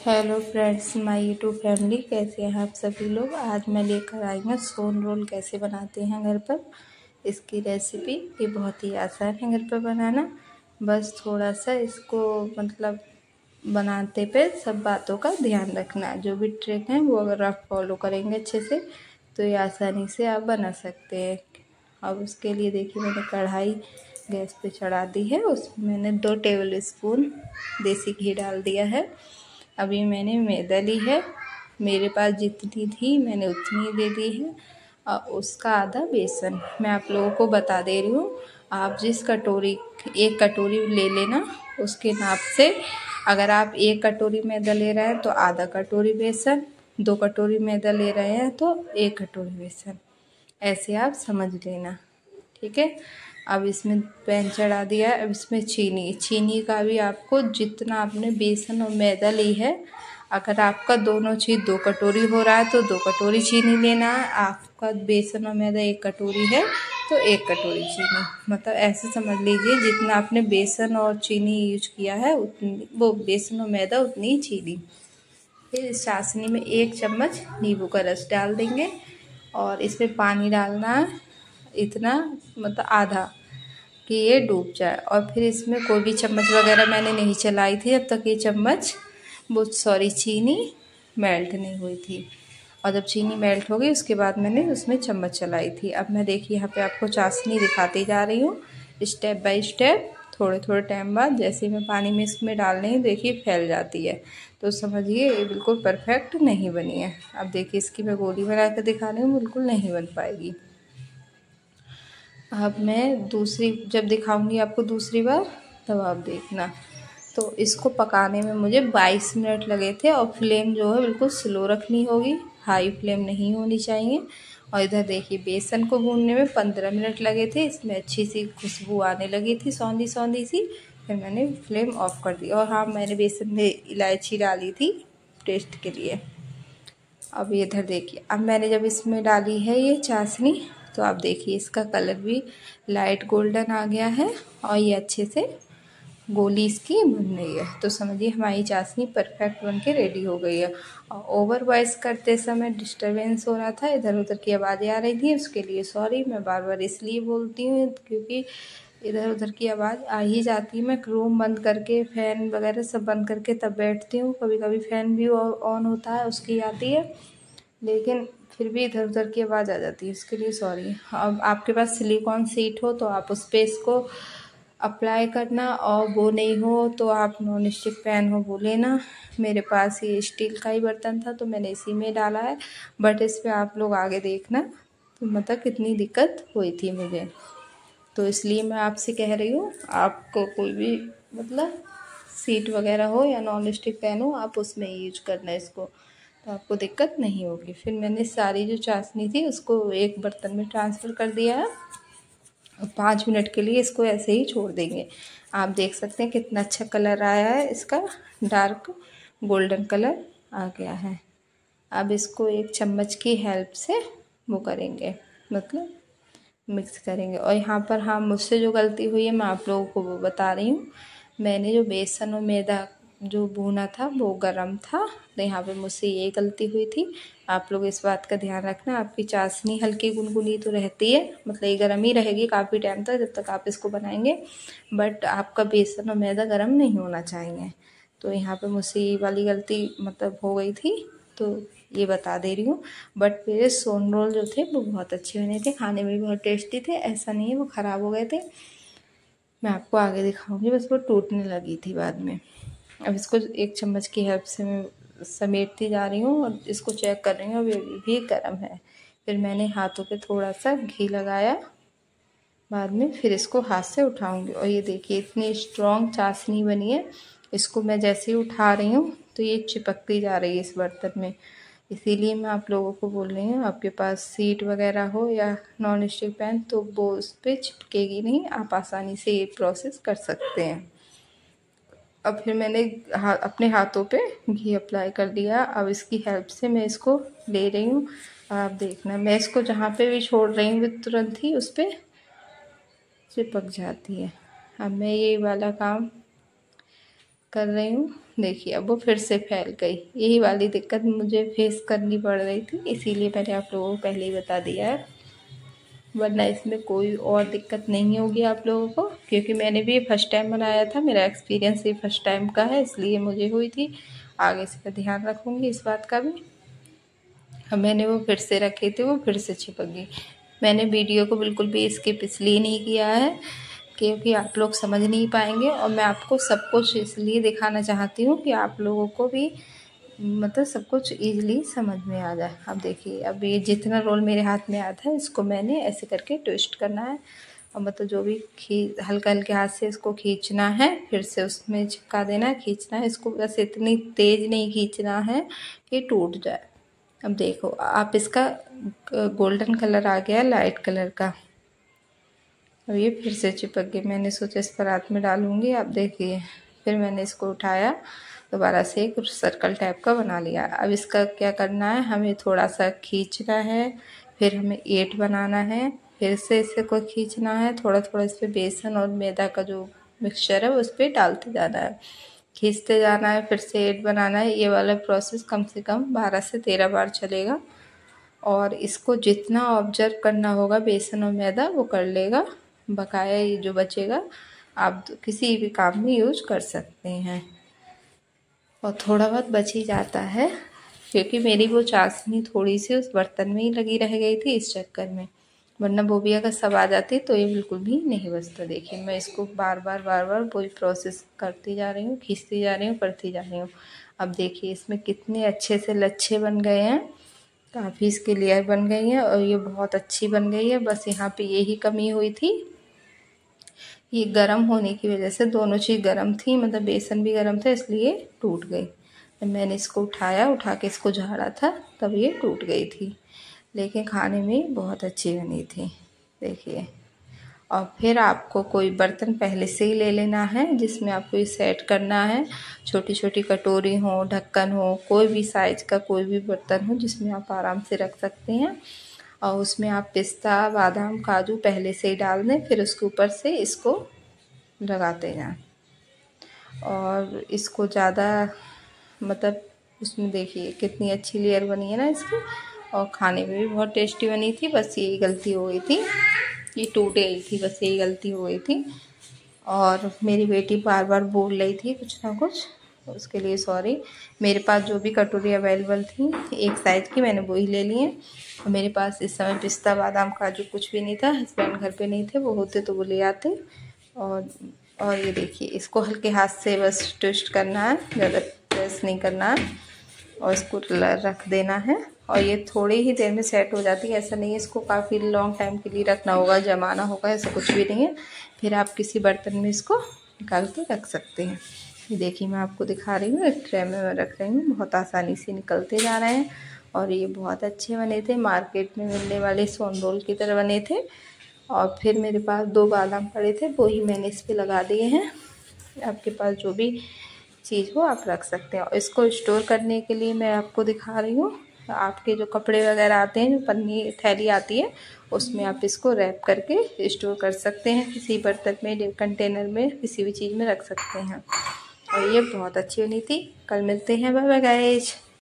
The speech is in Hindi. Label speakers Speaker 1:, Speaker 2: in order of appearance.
Speaker 1: Hello friends, my YouTube family, कैसे हैं आप सभी लोग। आज मैं लेकर आई हूँ सोन रोल कैसे बनाते हैं घर पर। इसकी रेसिपी ये बहुत ही आसान है घर पर बनाना। बस थोड़ा सा इसको बनाते पे सब बातों का ध्यान रखना। जो भी ट्रिक है वो अगर आप फॉलो करेंगे अच्छे से तो ये आसानी से आप बना सकते हैं। अब उसके लिए देखिए मैंने कढ़ाई गैस पे चढ़ा दी है। उसमें मैंने 2 टेबल स्पून देसी घी डाल दिया है। अभी मैंने मैदा ली है, मेरे पास जितनी थी मैंने उतनी दे दी है। और उसका आधा बेसन मैं आप लोगों को बता दे रही हूँ। आप जिस कटोरी 1 कटोरी ले लेना उसके नाप से। अगर आप 1 कटोरी मैदा ले रहे हैं तो आधा कटोरी बेसन, 2 कटोरी मैदा ले रहे हैं तो 1 कटोरी बेसन, ऐसे आप समझ लेना, ठीक है। अब इसमें पैन चढ़ा दिया है। अब इसमें चीनी का भी आपको जितना आपने बेसन और मैदा ली है, अगर आपका दोनों चीज़ 2 कटोरी हो रहा है तो 2 कटोरी चीनी लेना है। आपका बेसन और मैदा 1 कटोरी है तो 1 कटोरी चीनी, मतलब ऐसे समझ लीजिए जितना आपने बेसन और चीनी यूज किया है उतनी वो बेसन और मैदा उतनी ही चीनी। फिर इस चाशनी में 1 चम्मच नींबू का रस डाल देंगे और इसमें पानी डालना है इतना, मतलब आधा, कि ये डूब जाए। और फिर इसमें कोई भी चम्मच वगैरह मैंने नहीं चलाई थी जब तक ये चीनी मेल्ट नहीं हुई थी। और जब चीनी मेल्ट हो गई उसके बाद मैंने उसमें चम्मच चलाई थी। अब मैं देखिए यहाँ पे आपको चाशनी दिखाती जा रही हूँ स्टेप बाय स्टेप। थोड़े थोड़े टाइम बाद जैसे मैं पानी में इसमें डाल रही हूँ देखिए फैल जाती है, तो समझिए ये बिल्कुल परफेक्ट नहीं बनी है। अब देखिए इसकी मैं गोली बना कर दिखा रही हूँ, बिल्कुल नहीं बन पाएगी। अब मैं जब दिखाऊंगी आपको दूसरी बार तब आप देखना। तो इसको पकाने में मुझे 22 मिनट लगे थे और फ्लेम जो है बिल्कुल स्लो रखनी होगी, हाई फ्लेम नहीं होनी चाहिए। और इधर देखिए बेसन को भूनने में 15 मिनट लगे थे। इसमें अच्छी सी खुशबू आने लगी थी, सौंधी सौंधी सी। फिर मैंने फ्लेम ऑफ कर दी। और हाँ, मैंने बेसन में इलायची डाली थी टेस्ट के लिए। अब इधर देखिए, अब मैंने जब इसमें डाली है ये चाशनी तो आप देखिए इसका कलर भी लाइट गोल्डन आ गया है और ये अच्छे से गोली इसकी बन रही है। तो समझिए हमारी चाशनी परफेक्ट बन के रेडी हो गई है। और ओवर वॉइस करते समय डिस्टरबेंस हो रहा था, इधर उधर की आवाज़ें आ रही थी, उसके लिए सॉरी। मैं बार बार इसलिए बोलती हूँ क्योंकि इधर उधर की आवाज़ आ ही जाती है। मैं रूम बंद करके फैन वगैरह सब बंद करके तब बैठती हूँ। कभी कभी फ़ैन भी ऑन होता है उसकी आती है, लेकिन फिर भी इधर उधर की आवाज़ आ जाती है, इसके लिए सॉरी। अब आपके पास सिलिकॉन सीट हो तो आप उस पर इसको अप्लाई करना, और वो नहीं हो तो आप नॉन स्टिक पैन हो वो लेना। मेरे पास ये स्टील का ही बर्तन था तो मैंने इसी में डाला है। बट इस पर आप लोग आगे देखना तो मतलब कितनी दिक्कत हुई थी मुझे, तो इसलिए मैं आपसे कह रही हूँ आपको कोई भी मतलब सीट वगैरह हो या नॉन स्टिक पैन हो आप उसमें यूज करना इसको, तो आपको दिक्कत नहीं होगी। फिर मैंने सारी जो चाशनी थी उसको एक बर्तन में ट्रांसफ़र कर दिया है। 5 मिनट के लिए इसको ऐसे ही छोड़ देंगे। आप देख सकते हैं कितना अच्छा कलर आया है, इसका डार्क गोल्डन कलर आ गया है। अब इसको 1 चम्मच की हेल्प से वो करेंगे, मतलब मिक्स करेंगे। और यहाँ पर हाँ, मुझसे जो गलती हुई है मैं आप लोगों को वो बता रही हूँ। मैंने जो बेसन और मैदा जो भुना था वो गरम था, तो यहाँ पे मुझसे ये गलती हुई थी। आप लोग इस बात का ध्यान रखना। आपकी चाशनी हल्की गुनगुनी तो रहती है, मतलब ये गर्म ही रहेगी काफ़ी टाइम तक जब तक आप इसको बनाएंगे, बट आपका बेसन और मैदा गर्म नहीं होना चाहिए। तो यहाँ पे मुझसे ये वाली गलती मतलब हो गई थी, तो ये बता दे रही हूँ। बट मेरे सोन रोल जो थे वो बहुत अच्छे बने थे, खाने में भी बहुत टेस्टी थे। ऐसा नहीं है वो ख़राब हो गए थे। मैं आपको आगे दिखाऊंगी, बस वो टूटने लगी थी बाद में। अब इसको 1 चम्मच की हेल्प से मैं समेटती जा रही हूँ और इसको चेक कर रही हूँ अब ये भी गर्म है। फिर मैंने हाथों पे थोड़ा सा घी लगाया, बाद में फिर इसको हाथ से उठाऊंगी। और ये देखिए इतनी स्ट्रॉन्ग चाशनी बनी है। इसको मैं जैसे ही उठा रही हूँ तो ये चिपकती जा रही है इस बर्तन में। इसीलिए मैं आप लोगों को बोल रही हूँ, आपके पास सीट वगैरह हो या नॉन स्टिक पैन तो वो उस पर चिपकेगी नहीं, आप आसानी से ये प्रोसेस कर सकते हैं। अब फिर मैंने अपने हाथों पे घी अप्लाई कर दिया। अब इसकी हेल्प से मैं इसको ले रही हूँ। आप देखना मैं इसको जहाँ पे भी छोड़ रही हूँ तुरंत ही उस पर चिपक जाती है। अब मैं ये वाला काम कर रही हूँ। देखिए अब वो फिर से फैल गई। यही वाली दिक्कत मुझे फेस करनी पड़ रही थी, इसीलिए मैंने आप लोगों को पहले ही बता दिया है, वरना इसमें कोई और दिक्कत नहीं होगी आप लोगों को, क्योंकि मैंने भी फर्स्ट टाइम बनाया था, मेरा एक्सपीरियंस ये फर्स्ट टाइम का है, इसलिए मुझे हुई थी। आगे से मैं ध्यान रखूँगी इस बात का भी। अब मैंने वो फिर से रखे थे, वो फिर से चिपक गई। मैंने वीडियो को बिल्कुल भी स्किप इसलिए नहीं किया है क्योंकि आप लोग समझ नहीं पाएंगे, और मैं आपको सब कुछ इसलिए दिखाना चाहती हूँ कि आप लोगों को भी मतलब सब कुछ ईजिली समझ में आ जाए। अब देखिए, अब ये जितना रोल मेरे हाथ में आता है इसको मैंने ऐसे करके ट्विस्ट करना है, और मतलब जो भी हल्का हल्के हाथ से इसको खींचना है, फिर से उसमें चिपका देना है, खींचना है इसको, बस इतनी तेज़ नहीं खींचना है कि टूट जाए। अब देखो आप, इसका गोल्डन कलर आ गया, लाइट कलर का। अब ये फिर से चिपक गई। मैंने सोचा इस पर हाथ में डालूंगी, आप देखिए, फिर मैंने इसको उठाया, दोबारा से एक सर्कल टाइप का बना लिया। अब इसका क्या करना है, हमें थोड़ा सा खींचना है, फिर हमें 8 बनाना है, फिर से इसे को खींचना है, थोड़ा थोड़ा इस पर बेसन और मैदा का जो मिक्सचर है उस पर डालते जाना है, खींचते जाना है, फिर से 8 बनाना है। ये वाला प्रोसेस कम से कम 12 से 13 बार चलेगा, और इसको जितना ऑब्जर्व करना होगा बेसन और मैदा वो कर लेगा। बकाया ये जो बचेगा आप किसी भी काम में यूज कर सकते हैं, और थोड़ा बहुत बच ही जाता है क्योंकि मेरी वो चाशनी थोड़ी सी उस बर्तन में ही लगी रह गई थी इस चक्कर में, वरना बोबिया का सब आ जाती तो ये बिल्कुल भी नहीं बचता। देखिए मैं इसको बार बार वही प्रोसेस करती जा रही हूँ, खींचती जा रही हूँ, करती जा रही हूँ। अब देखिए इसमें कितने अच्छे से लच्छे बन गए हैं, काफ़ी इसके लेयर बन गई हैं, और ये बहुत अच्छी बन गई है। बस यहाँ पे यही कमी हुई थी, ये गर्म होने की वजह से, दोनों चीज़ गर्म थी, मतलब बेसन भी गर्म था इसलिए टूट गई। जब मैंने इसको उठा के इसको झाड़ा था तब ये टूट गई थी, लेकिन खाने में बहुत अच्छी बनी थी। देखिए, और फिर आपको कोई बर्तन पहले से ही ले लेना है जिसमें आपको ये सेट करना है। छोटी छोटी कटोरी हो, ढक्कन हो, कोई भी साइज़ का कोई भी बर्तन हो जिसमें आप आराम से रख सकते हैं, और उसमें आप पिस्ता, बादाम, काजू पहले से ही डाल दें, फिर उसके ऊपर से इसको लगाते जाएं, और इसको ज़्यादा मतलब उसमें देखिए कितनी अच्छी लेयर बनी है ना इसकी, और खाने में भी बहुत टेस्टी बनी थी। बस यही गलती हो गई थी, ये टूट गई थी, बस यही गलती हो गई थी। और मेरी बेटी बार बार बोल रही थी कुछ ना कुछ, उसके लिए सॉरी। मेरे पास जो भी कटोरी अवेलेबल थी एक साइज़ की, मैंने वही ले ली है। और मेरे पास इस समय पिस्ता, बादाम, काजू कुछ भी नहीं था, हस्बैंड घर पे नहीं थे, वो होते तो वो ले आते। और ये देखिए इसको हल्के हाथ से बस ट्विस्ट करना है, ज़्यादा प्रेस नहीं करना है, और इसको रख देना है, और ये थोड़ी ही देर में सेट हो जाती है। ऐसा नहीं है इसको काफ़ी लॉन्ग टाइम के लिए रखना होगा, जमाना होगा, ऐसा कुछ भी नहीं है। फिर आप किसी बर्तन में इसको निकाल के रख सकते हैं। ये देखिए मैं आपको दिखा रही हूँ, एक ट्रे में मैं रख रही हूँ, बहुत आसानी से निकलते जा रहे हैं, और ये बहुत अच्छे बने थे, मार्केट में मिलने वाले सोन रोल की तरह बने थे। और फिर मेरे पास 2 बादाम पड़े थे, वो ही मैंने इस पे लगा दिए हैं। आपके पास जो भी चीज़ हो आप रख सकते हैं। और इसको स्टोर करने के लिए मैं आपको दिखा रही हूँ, आपके जो कपड़े वगैरह आते हैं, जो पन्नी थैली आती है, उसमें आप इसको रैप करके स्टोर कर सकते हैं, किसी बर्तन में, कंटेनर में, किसी भी चीज़ में रख सकते हैं। और ये बहुत अच्छी बनी थी। कल मिलते हैं, बाय बाय गाइस।